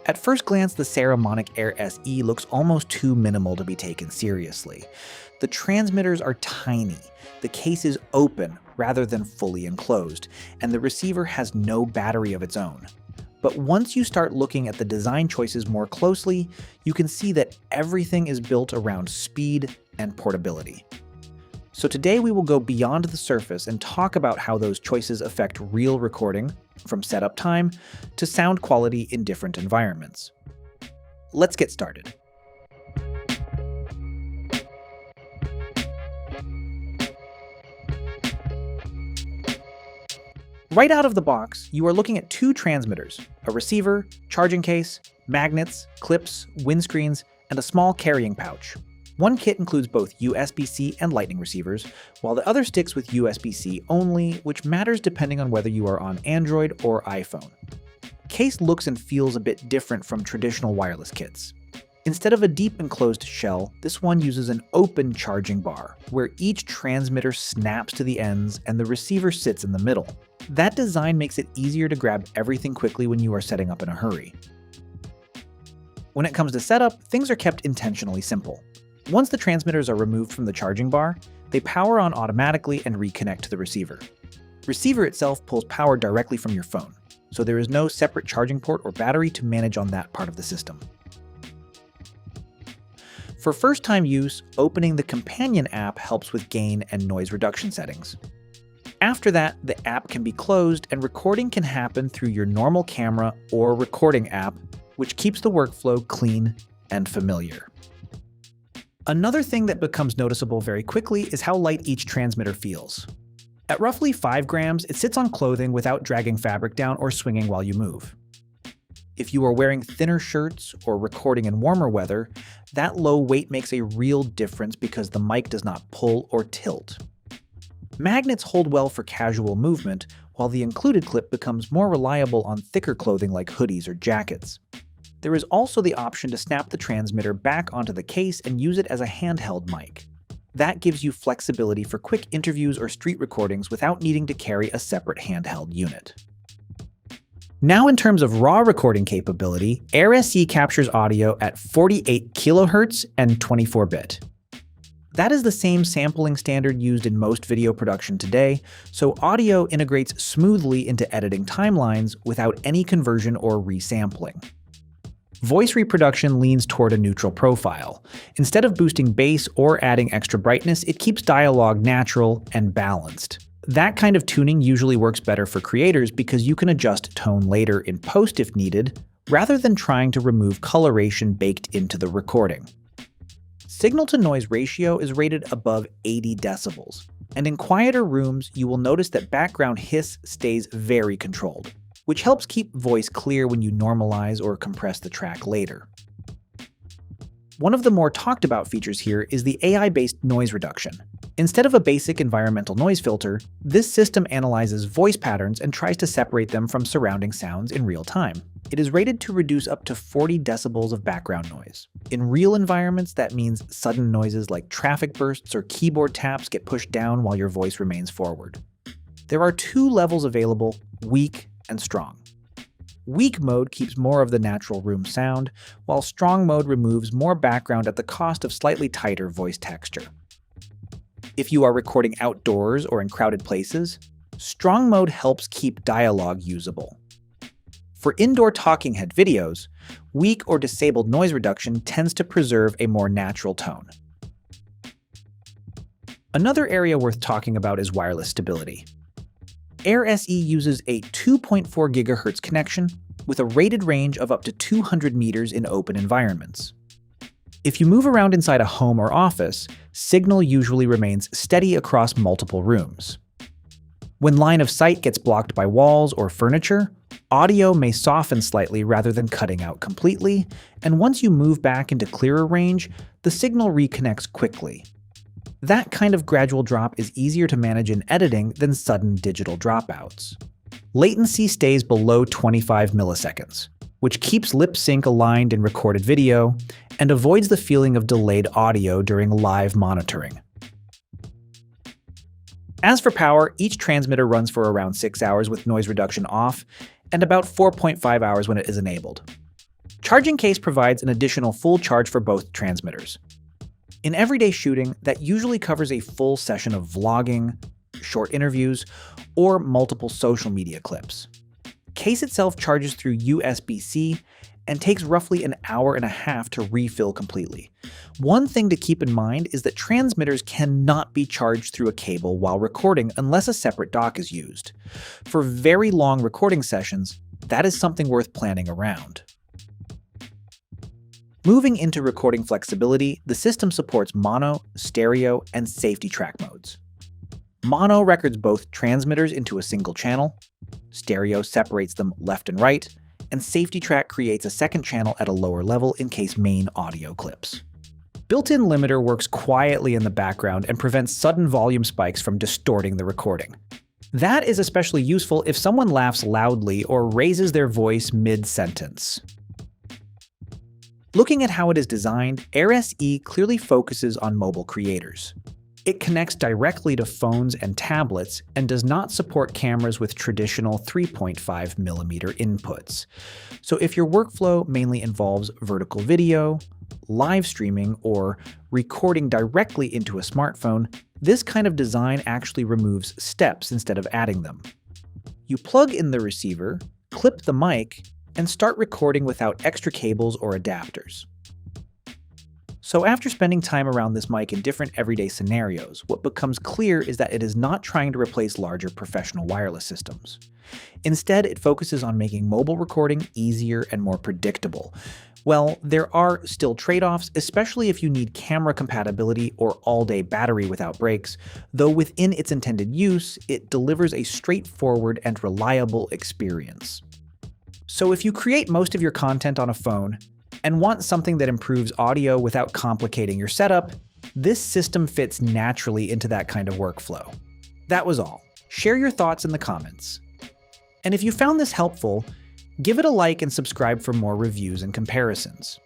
At first glance, the Saramonic Air SE looks almost too minimal to be taken seriously. The transmitters are tiny, the case is open rather than fully enclosed, and the receiver has no battery of its own. But once you start looking at the design choices more closely, you can see that everything is built around speed and portability. So today we will go beyond the surface and talk about how those choices affect real recording, from setup time to sound quality in different environments. Let's get started. Right out of the box, you are looking at two transmitters, a receiver, charging case, magnets, clips, windscreens, and a small carrying pouch. One kit includes both USB-C and Lightning receivers, while the other sticks with USB-C only, which matters depending on whether you are on Android or iPhone. Case looks and feels a bit different from traditional wireless kits. Instead of a deep enclosed shell, this one uses an open charging bar, where each transmitter snaps to the ends and the receiver sits in the middle. That design makes it easier to grab everything quickly when you are setting up in a hurry. When it comes to setup, things are kept intentionally simple. Once the transmitters are removed from the charging bar, they power on automatically and reconnect to the receiver. Receiver itself pulls power directly from your phone, so there is no separate charging port or battery to manage on that part of the system. For first-time use, opening the companion app helps with gain and noise reduction settings. After that, the app can be closed and recording can happen through your normal camera or recording app, which keeps the workflow clean and familiar. Another thing that becomes noticeable very quickly is how light each transmitter feels. At roughly 5 grams, it sits on clothing without dragging fabric down or swinging while you move. If you are wearing thinner shirts or recording in warmer weather, that low weight makes a real difference because the mic does not pull or tilt. Magnets hold well for casual movement, while the included clip becomes more reliable on thicker clothing like hoodies or jackets. There is also the option to snap the transmitter back onto the case and use it as a handheld mic. That gives you flexibility for quick interviews or street recordings without needing to carry a separate handheld unit. Now in terms of raw recording capability, Air SE captures audio at 48 kHz and 24-bit. That is the same sampling standard used in most video production today, so audio integrates smoothly into editing timelines without any conversion or resampling. Voice reproduction leans toward a neutral profile. Instead of boosting bass or adding extra brightness, it keeps dialogue natural and balanced. That kind of tuning usually works better for creators because you can adjust tone later in post if needed, rather than trying to remove coloration baked into the recording. Signal-to-noise ratio is rated above 80 decibels, and in quieter rooms, you will notice that background hiss stays very controlled, which helps keep voice clear when you normalize or compress the track later. One of the more talked about features here is the AI-based noise reduction. Instead of a basic environmental noise filter, this system analyzes voice patterns and tries to separate them from surrounding sounds in real time. It is rated to reduce up to 40 decibels of background noise. In real environments, that means sudden noises like traffic bursts or keyboard taps get pushed down while your voice remains forward. There are 2 levels available, weak and strong. Weak mode keeps more of the natural room sound, while strong mode removes more background at the cost of slightly tighter voice texture. If you are recording outdoors or in crowded places, strong mode helps keep dialogue usable. For indoor talking head videos, weak or disabled noise reduction tends to preserve a more natural tone. Another area worth talking about is wireless stability. Air SE uses a 2.4 GHz connection with a rated range of up to 200 meters in open environments. If you move around inside a home or office, signal usually remains steady across multiple rooms. When line of sight gets blocked by walls or furniture, audio may soften slightly rather than cutting out completely, and once you move back into clearer range, the signal reconnects quickly. That kind of gradual drop is easier to manage in editing than sudden digital dropouts. Latency stays below 25 milliseconds, which keeps lip sync aligned in recorded video and avoids the feeling of delayed audio during live monitoring. As for power, each transmitter runs for around 6 hours with noise reduction off, and about 4.5 hours when it is enabled. Charging case provides an additional full charge for both transmitters. In everyday shooting, that usually covers a full session of vlogging, short interviews, or multiple social media clips. Case itself charges through USB-C and takes roughly an hour and a half to refill completely. One thing to keep in mind is that transmitters cannot be charged through a cable while recording unless a separate dock is used. For very long recording sessions, that is something worth planning around. Moving into recording flexibility, the system supports mono, stereo, and safety track modes. Mono records both transmitters into a single channel, stereo separates them left and right, and safety track creates a second channel at a lower level in case main audio clips. Built-in limiter works quietly in the background and prevents sudden volume spikes from distorting the recording. That is especially useful if someone laughs loudly or raises their voice mid-sentence. Looking at how it is designed, Air SE clearly focuses on mobile creators. It connects directly to phones and tablets and does not support cameras with traditional 3.5mm inputs. So if your workflow mainly involves vertical video, live streaming, or recording directly into a smartphone, this kind of design actually removes steps instead of adding them. You plug in the receiver, clip the mic, and start recording without extra cables or adapters. So after spending time around this mic in different everyday scenarios, what becomes clear is that it is not trying to replace larger professional wireless systems. Instead, it focuses on making mobile recording easier and more predictable. Well, there are still trade-offs, especially if you need camera compatibility or all-day battery without breaks, though within its intended use, it delivers a straightforward and reliable experience. So if you create most of your content on a phone and want something that improves audio without complicating your setup, this system fits naturally into that kind of workflow. That was all. Share your thoughts in the comments. And if you found this helpful, give it a like and subscribe for more reviews and comparisons.